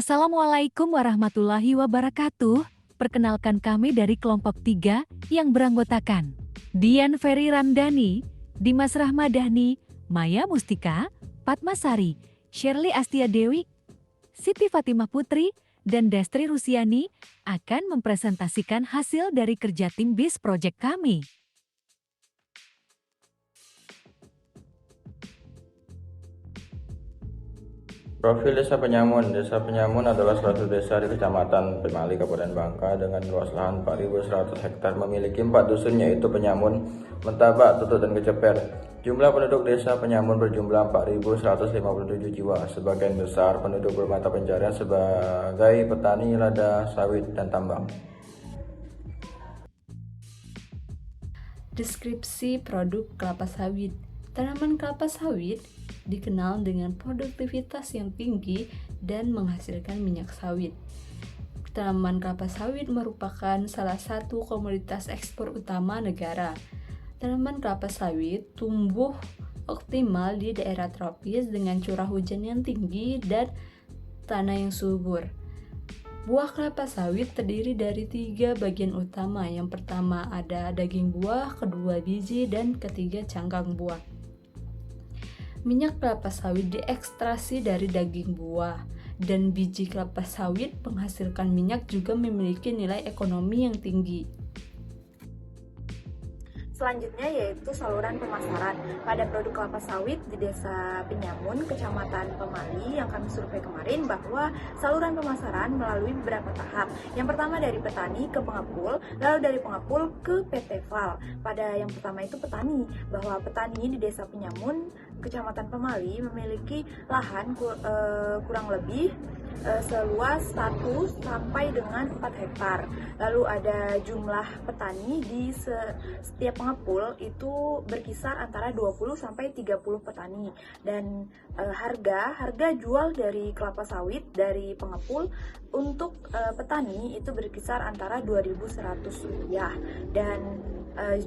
Assalamualaikum warahmatullahi wabarakatuh. Perkenalkan kami dari kelompok 3 yang beranggotakan Dian Ferry Ramdhani, Dimas Rahmadhani, Maya Mustika, Fatma Sari, Shirley Astia Dewi, Siti Fatimah Putri, dan Destri Rusiani akan mempresentasikan hasil dari kerja tim BIS Project kami. Profil Desa Penyamun. Desa Penyamun adalah suatu desa di Kecamatan Pemali, Kabupaten Bangka dengan luas lahan 4.100 hektar, memiliki 4 dusun yaitu Penyamun, Mentabak, Tutut, dan Keceper. Jumlah penduduk Desa Penyamun berjumlah 4.157 jiwa. Sebagian besar penduduk bermata pencarian sebagai petani, lada, sawit, dan tambang. Deskripsi produk kelapa sawit. Tanaman kelapa sawit dikenal dengan produktivitas yang tinggi dan menghasilkan minyak sawit. Tanaman kelapa sawit merupakan salah satu komoditas ekspor utama negara. Tanaman kelapa sawit tumbuh optimal di daerah tropis dengan curah hujan yang tinggi dan tanah yang subur. Buah kelapa sawit terdiri dari 3 bagian utama. Yang pertama ada daging buah, kedua biji, dan ketiga cangkang buah. Minyak kelapa sawit diekstraksi dari daging buah, dan biji kelapa sawit menghasilkan minyak juga memiliki nilai ekonomi yang tinggi. Selanjutnya yaitu saluran pemasaran pada produk kelapa sawit di Desa Penyamun, Kecamatan Pemali yang kami survei kemarin, bahwa saluran pemasaran melalui beberapa tahap. Yang pertama dari petani ke pengepul, lalu dari pengepul ke PT FAL. Pada yang pertama itu petani, bahwa petani di Desa Penyamun, Kecamatan Pemali memiliki lahan kurang lebih seluas 1 sampai dengan 4 hektar. Lalu ada jumlah petani di setiap pengepul itu berkisar antara 20 sampai 30 petani. Dan harga jual dari kelapa sawit dari pengepul untuk petani itu berkisar antara Rp2.100. Dan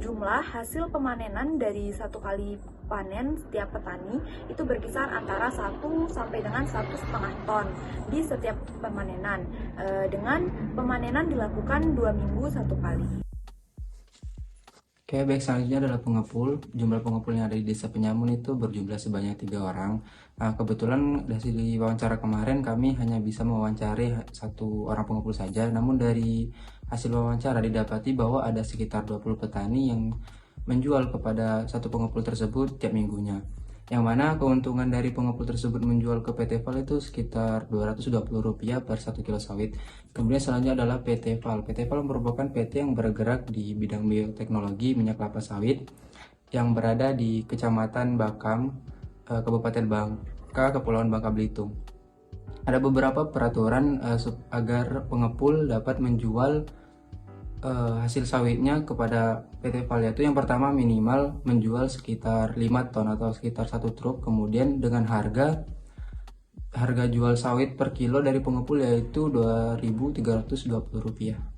jumlah hasil pemanenan dari satu kali panen setiap petani itu berkisar antara 1 sampai dengan 1,5 ton di setiap pemanenan, dengan pemanenan dilakukan 2 minggu 1 kali. Oke, baik, selanjutnya adalah pengepul. Jumlah pengepul yang ada di Desa Penyamun itu berjumlah sebanyak 3 orang. Kebetulan dari wawancara kemarin kami hanya bisa mewawancari 1 orang pengepul saja. Namun dari hasil wawancara didapati bahwa ada sekitar 20 petani yang menjual kepada 1 pengepul tersebut tiap minggunya. Yang mana keuntungan dari pengepul tersebut menjual ke PT FAL itu sekitar Rp220 per 1 kilo sawit. Kemudian selanjutnya adalah PT FAL. PT FAL merupakan PT yang bergerak di bidang bioteknologi minyak kelapa sawit yang berada di Kecamatan Bakam, Kabupaten Bangka, Kepulauan Bangka Belitung. Ada beberapa peraturan agar pengepul dapat menjual hasil sawitnya kepada PT FAL, yaitu yang pertama minimal menjual sekitar 5 ton atau sekitar 1 truk, kemudian dengan harga jual sawit per kilo dari pengepul yaitu Rp2.320.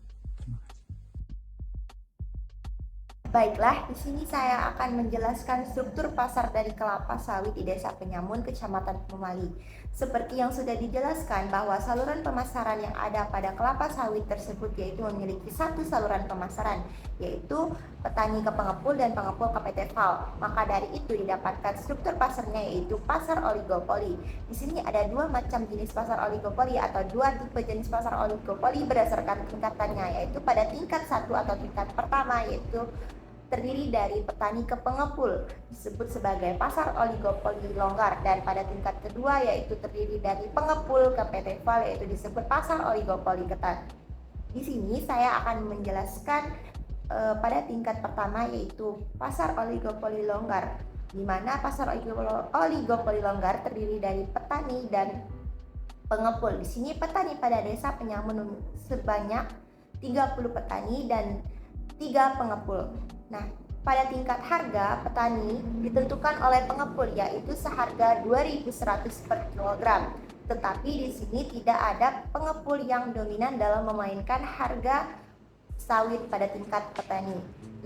Baiklah, di sini saya akan menjelaskan struktur pasar dari kelapa sawit di Desa Penyamun, Kecamatan Pemali. Seperti yang sudah dijelaskan bahwa saluran pemasaran yang ada pada kelapa sawit tersebut yaitu memiliki 1 saluran pemasaran, yaitu petani ke pengepul dan pengepul ke PT FAL. Maka dari itu didapatkan struktur pasarnya yaitu pasar oligopoli. Di sini ada 2 macam jenis pasar oligopoli atau 2 tipe jenis pasar oligopoli berdasarkan tingkatannya, yaitu pada tingkat 1 atau tingkat pertama yaitu terdiri dari petani ke pengepul disebut sebagai pasar oligopoli longgar, dan pada tingkat kedua yaitu terdiri dari pengepul ke PT FAL yaitu disebut pasar oligopoli ketat. Di sini saya akan menjelaskan pada tingkat pertama yaitu pasar oligopoli longgar, di mana pasar oligopoli longgar terdiri dari petani dan pengepul. Di sini petani pada Desa Penyamun sebanyak 30 petani dan 3 pengepul. Nah, pada tingkat harga petani ditentukan oleh pengepul yaitu seharga Rp2.100 per kilogram. Tetapi di sini tidak ada pengepul yang dominan dalam memainkan harga sawit pada tingkat petani.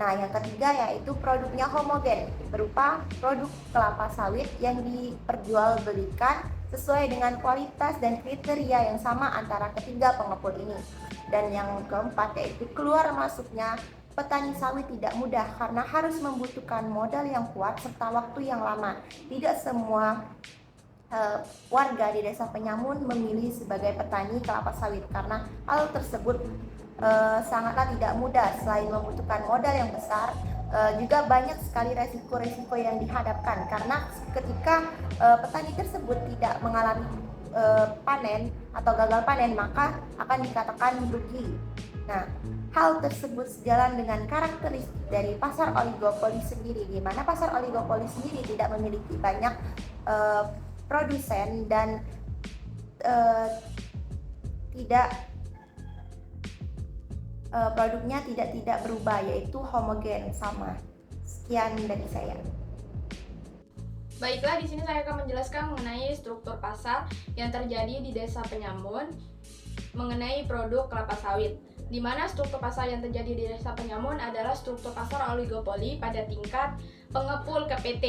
Nah, yang ketiga yaitu produknya homogen, berupa produk kelapa sawit yang diperjualbelikan sesuai dengan kualitas dan kriteria yang sama antara ketiga pengepul ini. Dan yang keempat yaitu keluar masuknya petani sawit tidak mudah karena harus membutuhkan modal yang kuat serta waktu yang lama. Tidak semua warga di Desa Penyamun memilih sebagai petani kelapa sawit karena hal tersebut sangatlah tidak mudah. Selain membutuhkan modal yang besar, juga banyak sekali resiko-resiko yang dihadapkan karena ketika petani tersebut tidak mengalami panen atau gagal panen, maka akan dikatakan rugi. Nah, hal tersebut sejalan dengan karakteristik dari pasar oligopoli sendiri, di mana pasar oligopoli sendiri tidak memiliki banyak produsen dan produknya tidak berubah, yaitu homogen sama. Sekian dari saya. Baiklah, di sini saya akan menjelaskan mengenai struktur pasar yang terjadi di Desa Penyamun mengenai produk kelapa sawit. Di mana struktur pasar yang terjadi di Desa Penyamun adalah struktur pasar oligopoli pada tingkat pengepul ke PT,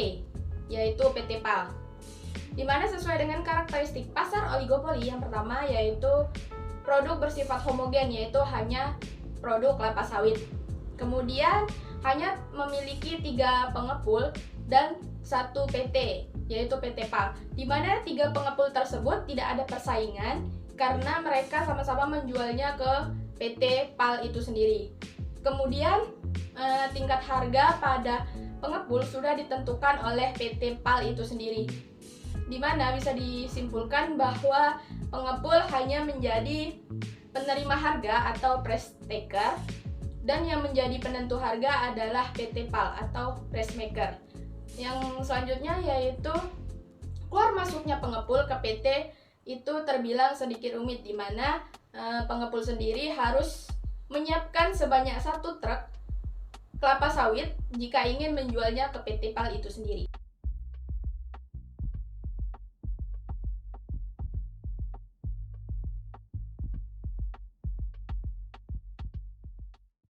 yaitu PT PAL. Di mana sesuai dengan karakteristik pasar oligopoli, yang pertama yaitu produk bersifat homogen, yaitu hanya produk kelapa sawit. Kemudian hanya memiliki 3 pengepul dan 1 PT, yaitu PT PAL. Di mana 3 pengepul tersebut tidak ada persaingan karena mereka sama-sama menjualnya ke PT PAL itu sendiri. Kemudian tingkat harga pada pengepul sudah ditentukan oleh PT PAL itu sendiri. Di mana bisa disimpulkan bahwa pengepul hanya menjadi penerima harga atau price taker, dan yang menjadi penentu harga adalah PT PAL atau price maker. Yang selanjutnya yaitu keluar masuknya pengepul ke PT itu terbilang sedikit rumit, di mana pengepul sendiri harus menyiapkan sebanyak 1 truk kelapa sawit jika ingin menjualnya ke PT PAL itu sendiri.